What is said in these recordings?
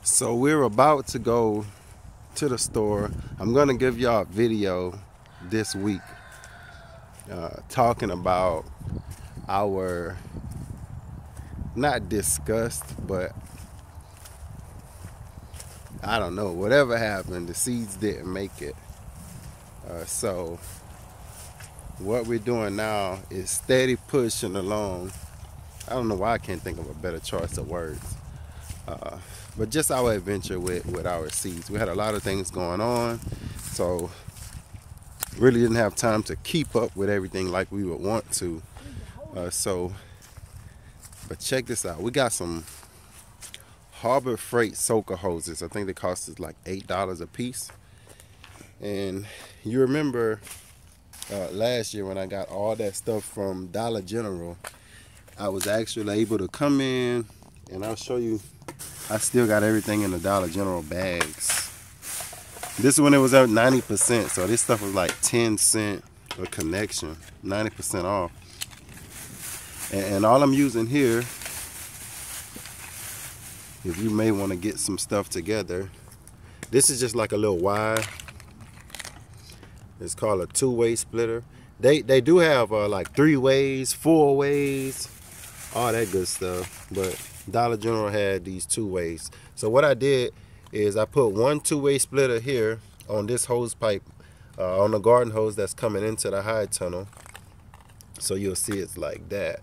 So we're about to go to the store. I'm gonna give y'all a video this week talking about our, not disgust, but I don't know, whatever happened, the seeds didn't make it. So what we're doing now is steady pushing along. I don't know why I can't think of a better choice of words. But just our adventure with our seeds. We had a lot of things going on, so really didn't have time to keep up with everything like we would want to. But check this out. We got some Harbor Freight soaker hoses. I think they cost us like $8 a piece. And you remember last year when I got all that stuff from Dollar General, I was actually able to come in, and I'll show you. I still got everything in the Dollar General bags. This one, it was at 90%, so this stuff was like 10 cents a connection, 90% off. And all I'm using here, if you may want to get some stuff together, this is just like a little wire. It's called a two-way splitter. They do have like 3 ways, 4 ways, all that good stuff, but Dollar General had these 2 ways. So what I did is I put one 2-way splitter here on this hose pipe, on the garden hose that's coming into the high tunnel. So you'll see it's like that.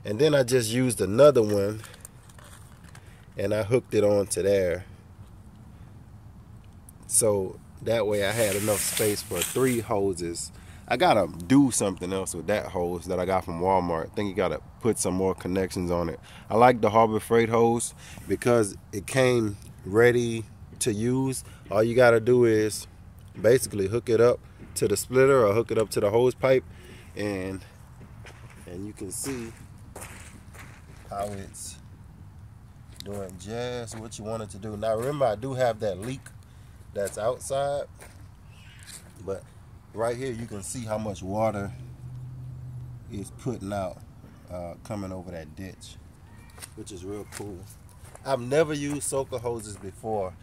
And then I just used another one and I hooked it onto there. So that way I had enough space for 3 hoses. I gotta do something else with that hose that I got from Walmart. I think you gotta put some more connections on it. I like the Harbor Freight hose because it came ready to use. All you gotta do is basically hook it up to the splitter or hook it up to the hose pipe, and you can see how it's doing just what you want it to do. Now remember, I do have that leak that's outside, but right here you can see how much water is putting out coming over that ditch, which is real cool. I've never used soaker hoses before,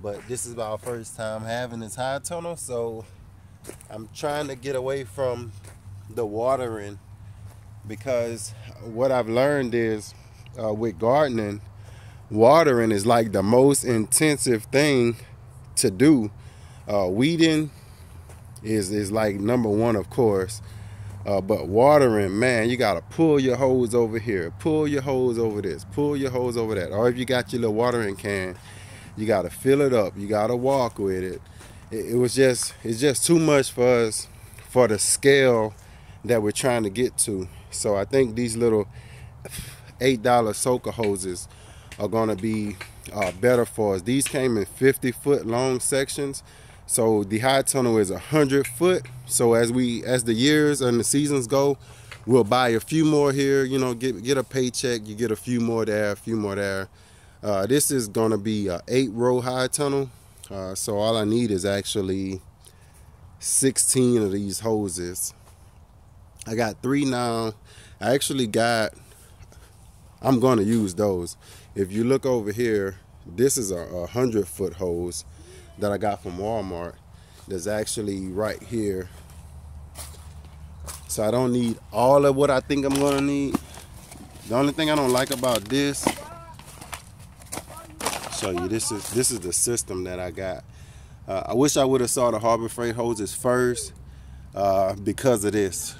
but this is our first time having this high tunnel, so I'm trying to get away from the watering, because what I've learned is with gardening, watering is like the most intensive thing to do. Weeding is like number one, of course, but watering, man, you gotta pull your hose over here, pull your hose over this, pull your hose over that. Or if you got your little watering can, you gotta fill it up, you gotta walk with it. It's just too much for us, for the scale that we're trying to get to. So I think these little $8 soaker hoses are gonna be better for us. These came in 50-foot long sections. So the high tunnel is 100 foot. So as the years and the seasons go, we'll buy a few more here. You know, get a paycheck. You get a few more there, a few more there. This is gonna be a 8-row high tunnel. So all I need is actually 16 of these hoses. I got 3 now. I'm gonna use those. If you look over here, this is a 100-foot hose that I got from Walmart. That's actually right here. So I don't need all of what I think I'm gonna need. The only thing I don't like about this, show you, this is the system that I got. I wish I would have saw the Harbor Freight hoses first, because of this.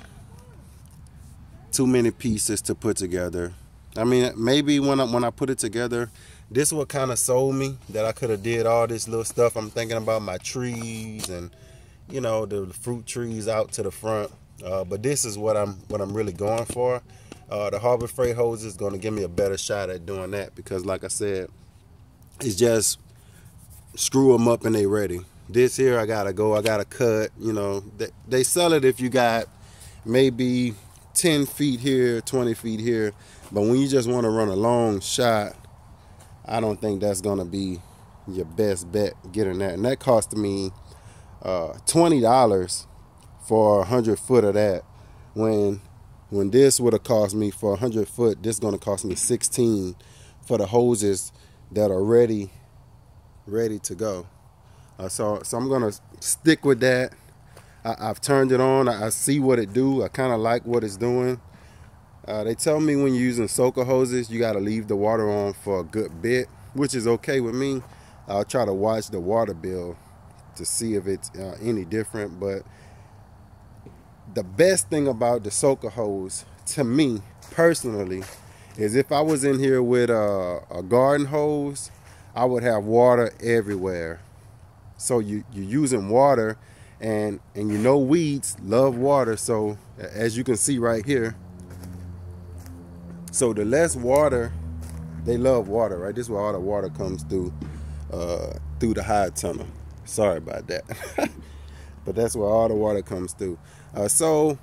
Too many pieces to put together. I mean, maybe when I put it together, this what kind of sold me that I could have did all this little stuff. I'm thinking about my trees and, you know, the fruit trees out to the front. But this is what I'm really going for. The Harbor Freight hose is going to give me a better shot at doing that, because like I said, it's just screw them up and they ready. This here, I gotta cut. You know, they sell it if you got maybe 10 feet here, 20 feet here. But when you just want to run a long shot, I don't think that's gonna be your best bet getting that. And that cost me $20 for 100 foot of that. When this would have cost me for 100 foot, this is gonna cost me 16 for the hoses that are ready ready to go. So I'm gonna stick with that. I've turned it on. I see what it do. I kind of like what it's doing. They tell me when you're using soaker hoses, you got to leave the water on for a good bit, which is okay with me. I'll try to watch the water bill to see if it's any different. But the best thing about the soaker hose, to me personally, is if I was in here with a garden hose, I would have water everywhere. So you're using water, and you know weeds love water. So as you can see right here, so the less water, they love water, right? This is where all the water comes through the high tunnel. Sorry about that. But that's where all the water comes through. So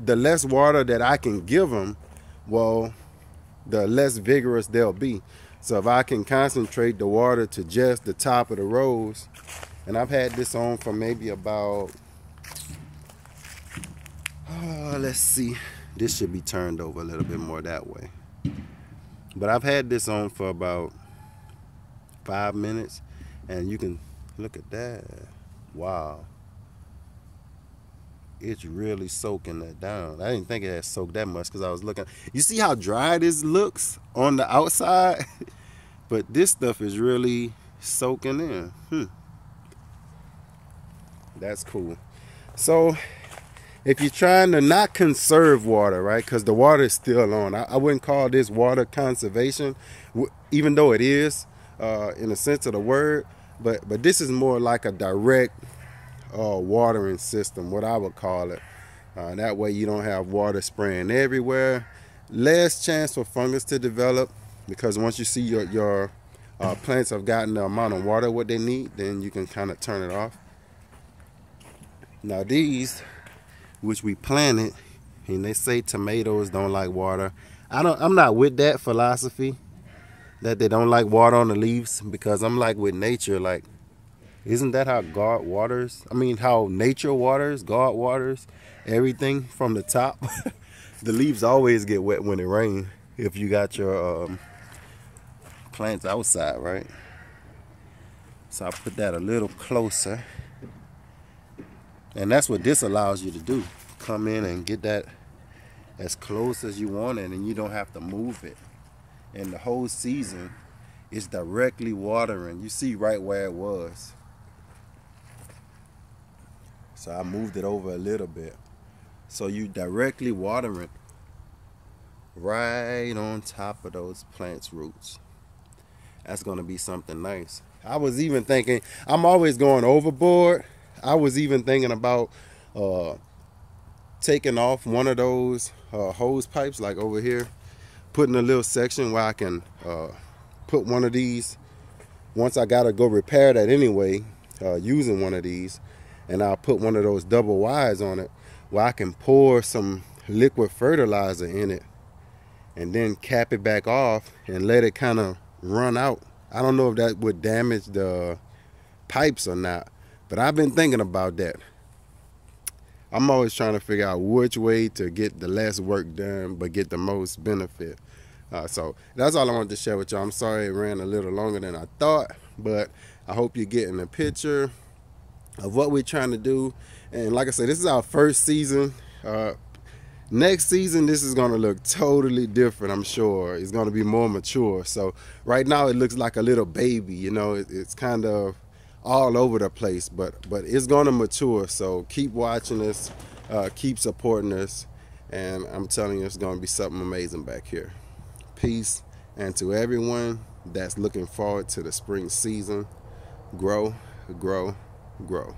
the less water that I can give them, well, the less vigorous they'll be. So if I can concentrate the water to just the top of the rows, and I've had this on for maybe about, let's see, this should be turned over a little bit more that way. But I've had this on for about 5 minutes, and you can look at that. Wow. It's really soaking that down. I didn't think it had soaked that much because I was looking. You see how dry this looks on the outside? But this stuff is really soaking in. That's cool. So if you're trying to not conserve water, right, because the water is still on. I wouldn't call this water conservation, even though it is in the sense of the word. But this is more like a direct watering system, what I would call it. That way you don't have water spraying everywhere. Less chance for fungus to develop, because once you see your plants have gotten the amount of water what they need, then you can kind of turn it off. Now these, which we planted, and they say tomatoes don't like water. I'm not with that philosophy that they don't like water on the leaves, because I'm like with nature, like, isn't that how God waters? I mean, how nature waters, God waters everything from the top. The leaves always get wet when it rains if you got your plants outside, right? So I put that a little closer. And that's what this allows you to do. Come in and get that as close as you want it, and you don't have to move it. And the whole season is directly watering. You see right where it was. So I moved it over a little bit. So you directly watering right on top of those plants' roots. That's gonna be something nice. I was even thinking, I'm always going overboard. I was even thinking about taking off one of those hose pipes, like over here, putting a little section where I can put one of these. Once I gotta go repair that anyway, using one of these, and I'll put one of those double wides on it where I can pour some liquid fertilizer in it and then cap it back off and let it kind of run out. I don't know if that would damage the pipes or not, but I've been thinking about that. I'm always trying to figure out which way to get the less work done but get the most benefit. So that's all I wanted to share with y'all. I'm sorry it ran a little longer than I thought, but I hope you're getting a picture of what we're trying to do. And like I said, this is our first season. Next season, this is going to look totally different, I'm sure. It's going to be more mature. So right now it looks like a little baby, you know. It's kind of all over the place, but it's going to mature. So keep watching us, keep supporting us, and I'm telling you, it's going to be something amazing back here. Peace. And to everyone that's looking forward to the spring season, grow, grow, grow.